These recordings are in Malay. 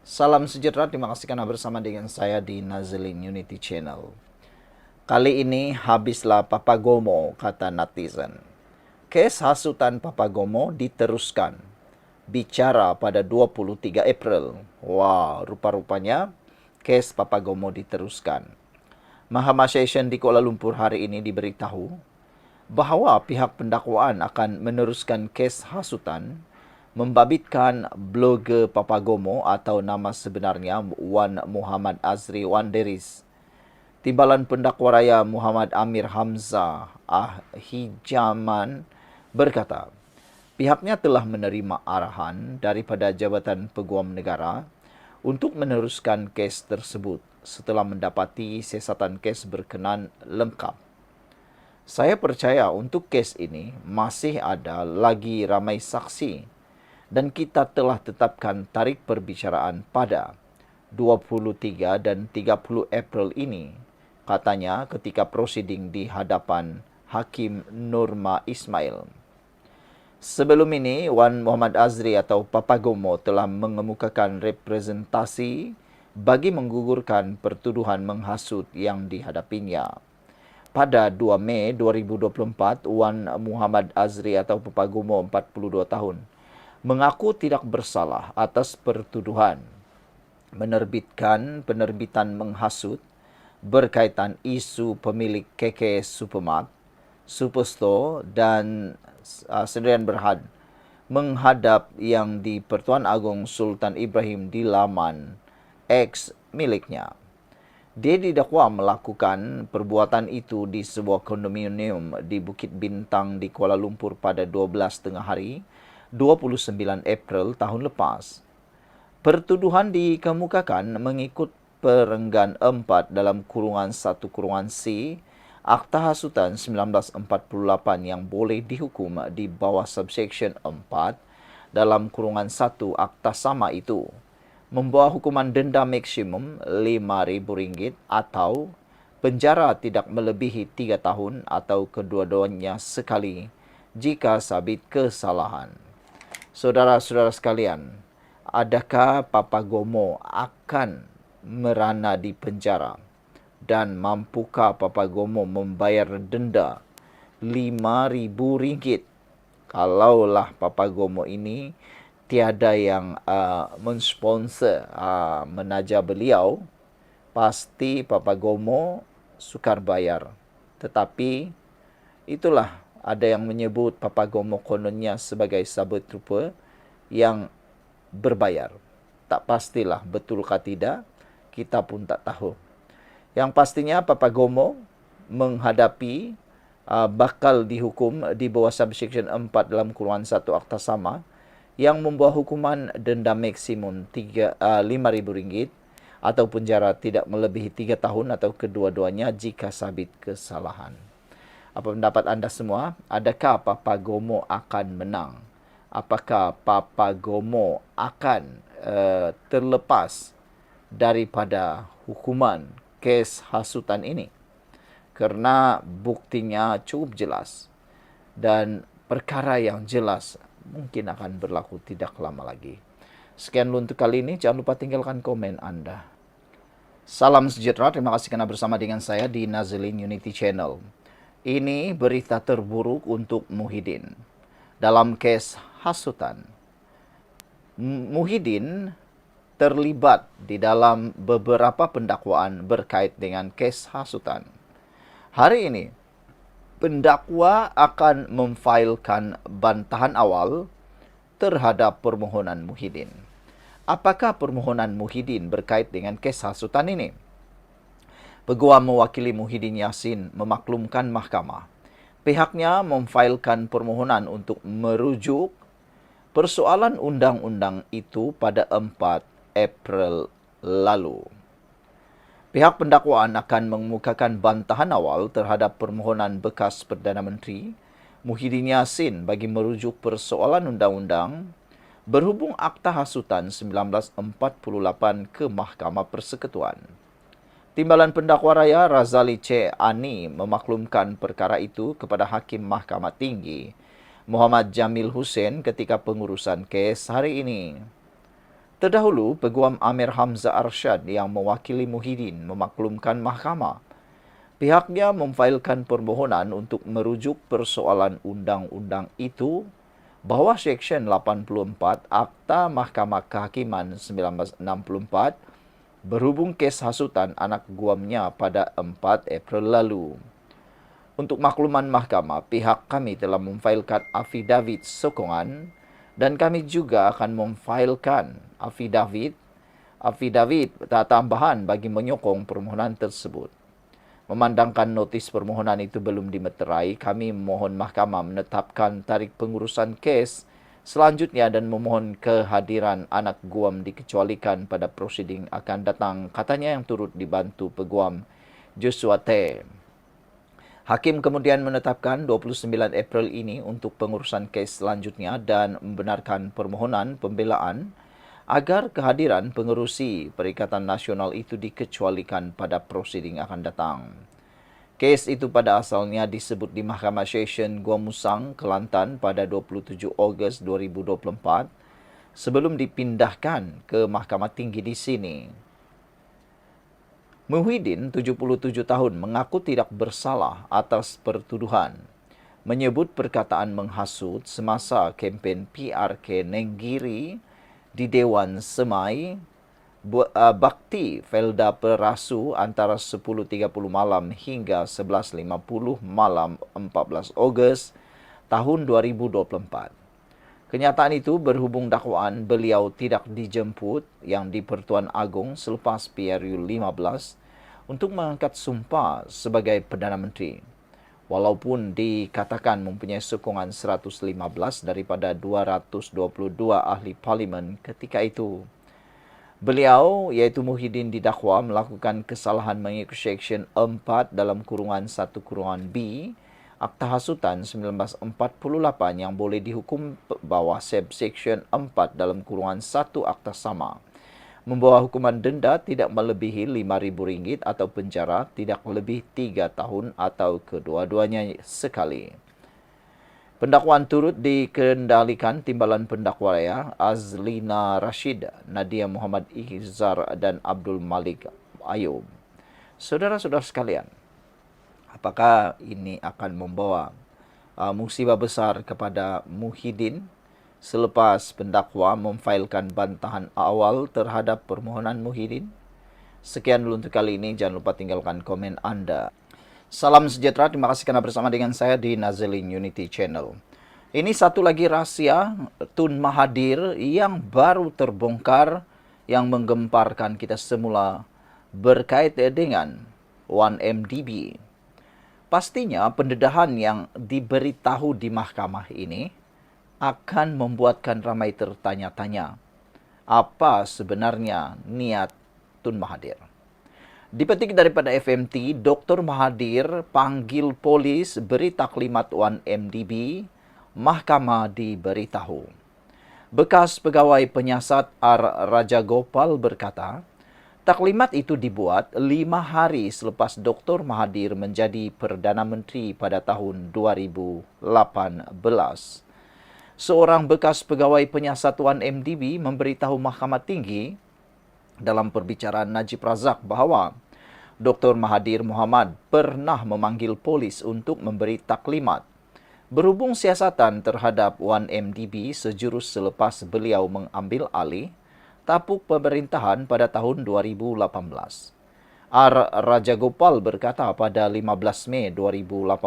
Salam sejahtera, terima kasih karena bersama dengan saya di Nazlin Unity Channel. Kali ini habislah Papa Gomo, kata netizen. Kes hasutan Papa Gomo diteruskan. Bicara pada 23 April. Wah, rupa-rupanya kes Papa Gomo diteruskan. Mahkamah Session di Kuala Lumpur hari ini diberitahu bahawa pihak pendakwaan akan meneruskan kes hasutan membabitkan blogger Papagomo atau nama sebenarnya Wan Muhammad Azri Wan Deris. Timbalan pendakwa raya Muhammad Amir Hamzah Hijaman berkata, pihaknya telah menerima arahan daripada Jabatan Peguam Negara untuk meneruskan kes tersebut setelah mendapati siasatan kes berkenan lengkap. Saya percaya untuk kes ini masih ada lagi ramai saksi dan kita telah tetapkan tarikh perbicaraan pada 23 dan 30 April ini, katanya ketika prosiding di hadapan Hakim Nurma Ismail. Sebelum ini, Wan Muhammad Azri atau Papagomo telah mengemukakan representasi bagi menggugurkan pertuduhan menghasut yang dihadapinya. Pada 2 Mei 2024, Wan Muhammad Azri atau Papagomo 42 tahun mengaku tidak bersalah atas pertuduhan menerbitkan penerbitan menghasut berkaitan isu pemilik KK Supermart, Superstore dan Sdn Berhad menghadap yang di Pertuan Agong Sultan Ibrahim di laman X miliknya. Dia didakwa melakukan perbuatan itu di sebuah kondominium di Bukit Bintang di Kuala Lumpur pada 12 tengah hari 29 April tahun lepas. Pertuduhan dikemukakan mengikut perenggan 4 dalam kurungan 1 kurungan C Akta Hasutan 1948 yang boleh dihukum di bawah subsection 4 dalam kurungan 1 akta sama itu, membawa hukuman denda maksimum RM5,000 atau penjara tidak melebihi 3 tahun atau kedua-duanya sekali jika sabit kesalahan. Saudara-saudara sekalian, adakah Papagomo akan merana di penjara dan mampukah Papagomo membayar denda RM5,000? Kalaulah Papagomo ini tiada yang mensponsor menaja beliau, pasti Papagomo sukar bayar. Tetapi itulah, ada yang menyebut Papagomo kononnya sebagai sabut rupa yang berbayar. Tak pastilah betulkah tidak, kita pun tak tahu. Yang pastinya Papagomo menghadapi bakal dihukum di bawah subsection 4 dalam kurungan 1 akta sama yang membawa hukuman denda maksimum RM5,000 atau penjara tidak melebihi 3 tahun atau kedua-duanya jika sabit kesalahan. Apa pendapat anda semua? Adakah Papagomo akan menang? Apakah Papagomo akan terlepas daripada hukuman kes hasutan ini? Kerana buktinya cukup jelas dan perkara yang jelas mungkin akan berlaku tidak lama lagi. Sekian dulu untuk kali ini. Jangan lupa tinggalkan komen anda. Salam sejahtera. Terima kasih karena bersama dengan saya di Nazlin Unity Channel. Ini berita terburuk untuk Muhyiddin dalam kes hasutan. Muhyiddin terlibat di dalam beberapa pendakwaan berkait dengan kes hasutan. Hari ini, pendakwa akan memfailkan bantahan awal terhadap permohonan Muhyiddin. Apakah permohonan Muhyiddin berkait dengan kes hasutan ini? Peguam mewakili Muhyiddin Yassin memaklumkan mahkamah. Pihaknya memfailkan permohonan untuk merujuk persoalan undang-undang itu pada 4 April lalu. Pihak pendakwaan akan mengemukakan bantahan awal terhadap permohonan bekas Perdana Menteri Muhyiddin Yassin bagi merujuk persoalan undang-undang berhubung Akta Hasutan 1948 ke Mahkamah Persekutuan. Timbalan pendakwa raya Razali C. Ani memaklumkan perkara itu kepada Hakim Mahkamah Tinggi Muhammad Jamil Hussein ketika pengurusan kes hari ini. Terdahulu, Peguam Amir Hamzah Arsyad yang mewakili Muhyiddin memaklumkan mahkamah. Pihaknya memfailkan permohonan untuk merujuk persoalan undang-undang itu bahwa Seksyen 84 Akta Mahkamah Kehakiman 1964 berhubung kes hasutan anak guamnya pada 4 April lalu. Untuk makluman mahkamah, pihak kami telah memfailkan afidavit sokongan dan kami juga akan memfailkan afidavit tambahan bagi menyokong permohonan tersebut. Memandangkan notis permohonan itu belum dimeterai, kami memohon mahkamah menetapkan tarikh pengurusan kes selanjutnya dan memohon kehadiran anak guam dikecualikan pada prosiding akan datang, katanya yang turut dibantu Peguam Joshua T. Hakim kemudian menetapkan 29 April ini untuk pengurusan kes selanjutnya dan membenarkan permohonan pembelaan agar kehadiran pengerusi Perikatan Nasional itu dikecualikan pada prosiding akan datang. Kes itu pada asalnya disebut di Mahkamah Session Gua Musang, Kelantan pada 27 Ogos 2024 sebelum dipindahkan ke Mahkamah Tinggi di sini. Muhyiddin, 77 tahun, mengaku tidak bersalah atas pertuduhan, menyebut perkataan menghasut semasa kempen PRK Nenggiri di Dewan Semai Bakti Felda Perasu antara 10.30 malam hingga 11.50 malam 14 Ogos tahun 2024. Kenyataan itu berhubung dakwaan beliau tidak dijemput yang di Pertuan Agong selepas PRU 15 untuk mengangkat sumpah sebagai Perdana Menteri. Walaupun dikatakan mempunyai sokongan 115 daripada 222 ahli parlimen ketika itu. Beliau, iaitu Muhyiddin, didakwa melakukan kesalahan mengikut Seksyen 4 dalam kurungan 1 kurungan B Akta Hasutan 1948 yang boleh dihukum bawah Seksyen 4 dalam kurungan 1 Akta sama. Membawa hukuman denda tidak melebihi RM5.000 atau penjara tidak lebih 3 tahun atau kedua-duanya sekali. Pendakwaan turut dikendalikan Timbalan Pendakwa Raya Azlina Rashid, Nadia Muhammad Ihzar dan Abdul Malik Ayub. Saudara-saudara sekalian, apakah ini akan membawa musibah besar kepada Muhyiddin selepas pendakwa memfailkan bantahan awal terhadap permohonan Muhyiddin? Sekian dulu untuk kali ini. Jangan lupa tinggalkan komen Anda. Salam sejahtera. Terima kasih karena bersama dengan saya di Nazilin Unity Channel. Ini satu lagi rahasia Tun Mahathir yang baru terbongkar yang menggemparkan kita semula berkait dengan 1MDB. Pastinya pendedahan yang diberitahu di mahkamah ini akan membuatkan ramai tertanya-tanya apa sebenarnya niat Tun Mahathir. Dipetik daripada FMT, Dr. Mahathir panggil polis beri taklimat 1MDB, mahkamah diberitahu. Bekas pegawai penyiasat R. Rajagopal berkata, taklimat itu dibuat 5 hari selepas Dr. Mahathir menjadi Perdana Menteri pada tahun 2018. Seorang bekas pegawai penyiasat 1MDB memberitahu Mahkamah Tinggi dalam perbicaraan Najib Razak bahawa Dr. Mahathir Mohamad pernah memanggil polis untuk memberi taklimat berhubung siasatan terhadap 1MDB sejurus selepas beliau mengambil alih tapuk pemerintahan pada tahun 2018. R. Rajagopal berkata pada 15 Mei 2018,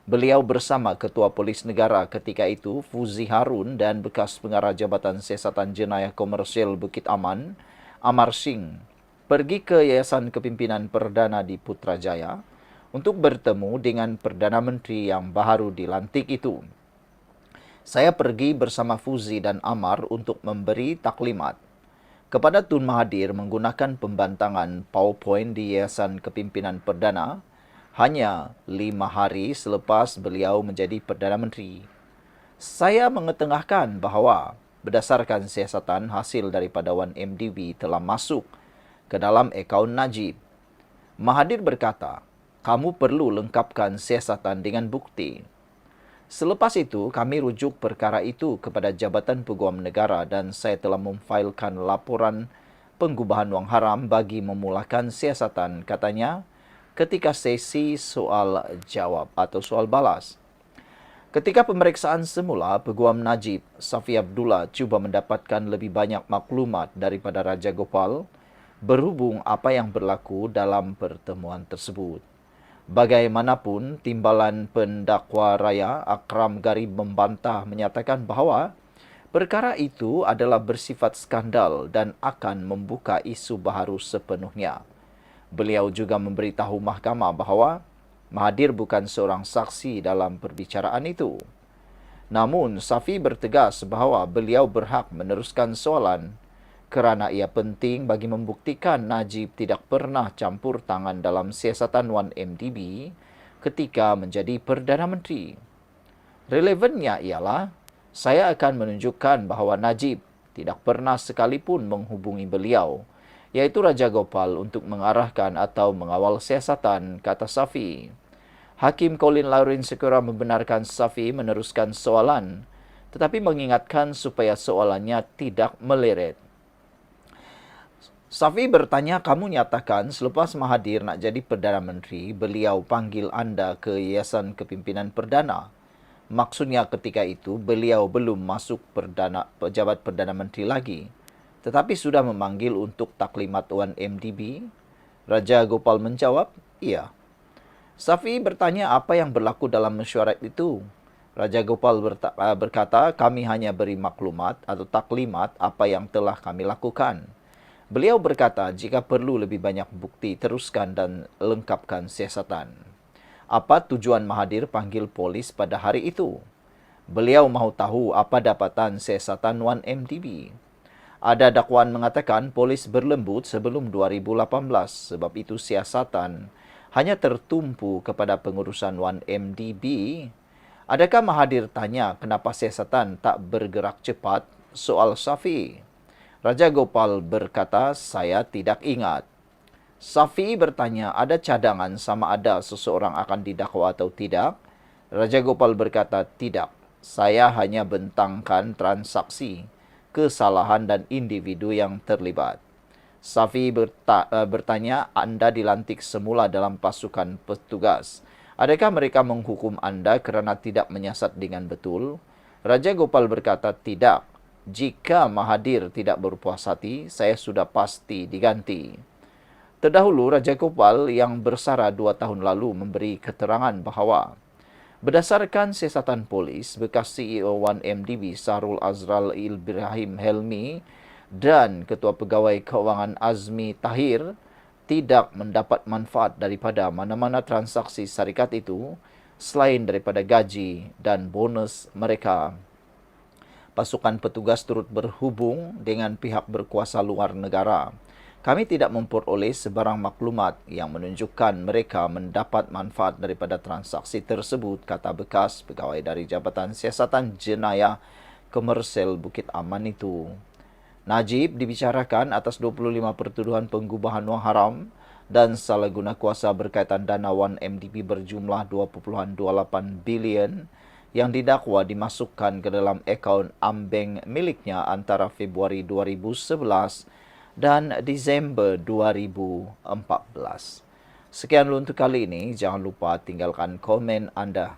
beliau bersama Ketua Polis Negara ketika itu, Fuzi Harun, dan bekas pengarah Jabatan Siasatan Jenayah Komersial Bukit Aman, Amar Singh, pergi ke Yayasan Kepimpinan Perdana di Putrajaya untuk bertemu dengan Perdana Menteri yang baru dilantik itu. Saya pergi bersama Fuzi dan Amar untuk memberi taklimat kepada Tun Mahathir menggunakan pembantangan PowerPoint di Yayasan Kepimpinan Perdana hanya 5 hari selepas beliau menjadi Perdana Menteri. Saya mengetengahkan bahawa berdasarkan siasatan hasil daripada 1MDB telah masuk ke dalam akaun Najib. Mahathir berkata, kamu perlu lengkapkan siasatan dengan bukti. Selepas itu, kami rujuk perkara itu kepada Jabatan Peguam Negara dan saya telah memfailkan laporan penggubahan wang haram bagi memulakan siasatan, katanya, ketika sesi soal jawab atau soal balas. Ketika pemeriksaan semula, Peguam Najib, Safi Abdullah, cuba mendapatkan lebih banyak maklumat daripada Raja Gopal berhubung apa yang berlaku dalam pertemuan tersebut. Bagaimanapun, timbalan pendakwa raya Akram Garib membantah menyatakan bahawa perkara itu adalah bersifat skandal dan akan membuka isu baharu sepenuhnya. Beliau juga memberitahu mahkamah bahawa Mahathir bukan seorang saksi dalam perbicaraan itu. Namun, Safi bertegas bahawa beliau berhak meneruskan soalan kerana ia penting bagi membuktikan Najib tidak pernah campur tangan dalam siasatan 1MDB ketika menjadi Perdana Menteri. Relevannya ialah, saya akan menunjukkan bahawa Najib tidak pernah sekalipun menghubungi beliau, iaitu Raja Gopal, untuk mengarahkan atau mengawal siasatan, kata Safi. Hakim Colin Lawrence segera membenarkan Safi meneruskan soalan, tetapi mengingatkan supaya soalannya tidak meleret. Safi bertanya, kamu nyatakan selepas Mahathir nak jadi Perdana Menteri, beliau panggil anda ke Yayasan Kepimpinan Perdana. Maksudnya ketika itu, beliau belum masuk pejabat Perdana Menteri lagi, tetapi sudah memanggil untuk taklimat 1MDB. Raja Gopal menjawab, iya. Safi bertanya apa yang berlaku dalam mesyuarat itu. Raja Gopal berkata, kami hanya beri maklumat atau taklimat apa yang telah kami lakukan. Beliau berkata, jika perlu lebih banyak bukti, teruskan dan lengkapkan siasatan. Apa tujuan Mahathir panggil polis pada hari itu? Beliau mahu tahu apa dapatan siasatan 1MDB. Ada dakwaan mengatakan polis berlembut sebelum 2018, sebab itu siasatan hanya tertumpu kepada pengurusan 1MDB. Adakah Mahathir tanya kenapa siasatan tak bergerak cepat? Soal Safi. Raja Gopal berkata, saya tidak ingat. Safi bertanya, ada cadangan sama ada seseorang akan didakwa atau tidak? Raja Gopal berkata, tidak. Saya hanya bentangkan transaksi, kesalahan dan individu yang terlibat. Safi bertanya, anda dilantik semula dalam pasukan petugas. Adakah mereka menghukum anda kerana tidak menyiasat dengan betul? Raja Gopal berkata, tidak. Jika Mahathir tidak berpuas hati, saya sudah pasti diganti. Terdahulu, Raja Gopal yang bersara 2 tahun lalu memberi keterangan bahawa berdasarkan siasatan polis, bekas CEO 1MDB Sahrul Azral Ibrahim Helmi dan Ketua Pegawai Kewangan Azmi Tahir tidak mendapat manfaat daripada mana-mana transaksi syarikat itu selain daripada gaji dan bonus mereka. Pasukan petugas turut berhubung dengan pihak berkuasa luar negara. Kami tidak memperoleh sebarang maklumat yang menunjukkan mereka mendapat manfaat daripada transaksi tersebut, kata bekas pegawai dari Jabatan Siasatan Jenayah Komersial Bukit Aman itu. Najib dibicarakan atas 25 pertuduhan penggubahan wang haram dan salah guna kuasa berkaitan dana 1MDB berjumlah 2.28 bilion yang didakwa dimasukkan ke dalam akaun ambeng miliknya antara Februari 2011 dan Disember 2014. Sekian dulu untuk kali ini. Jangan lupa tinggalkan komen anda.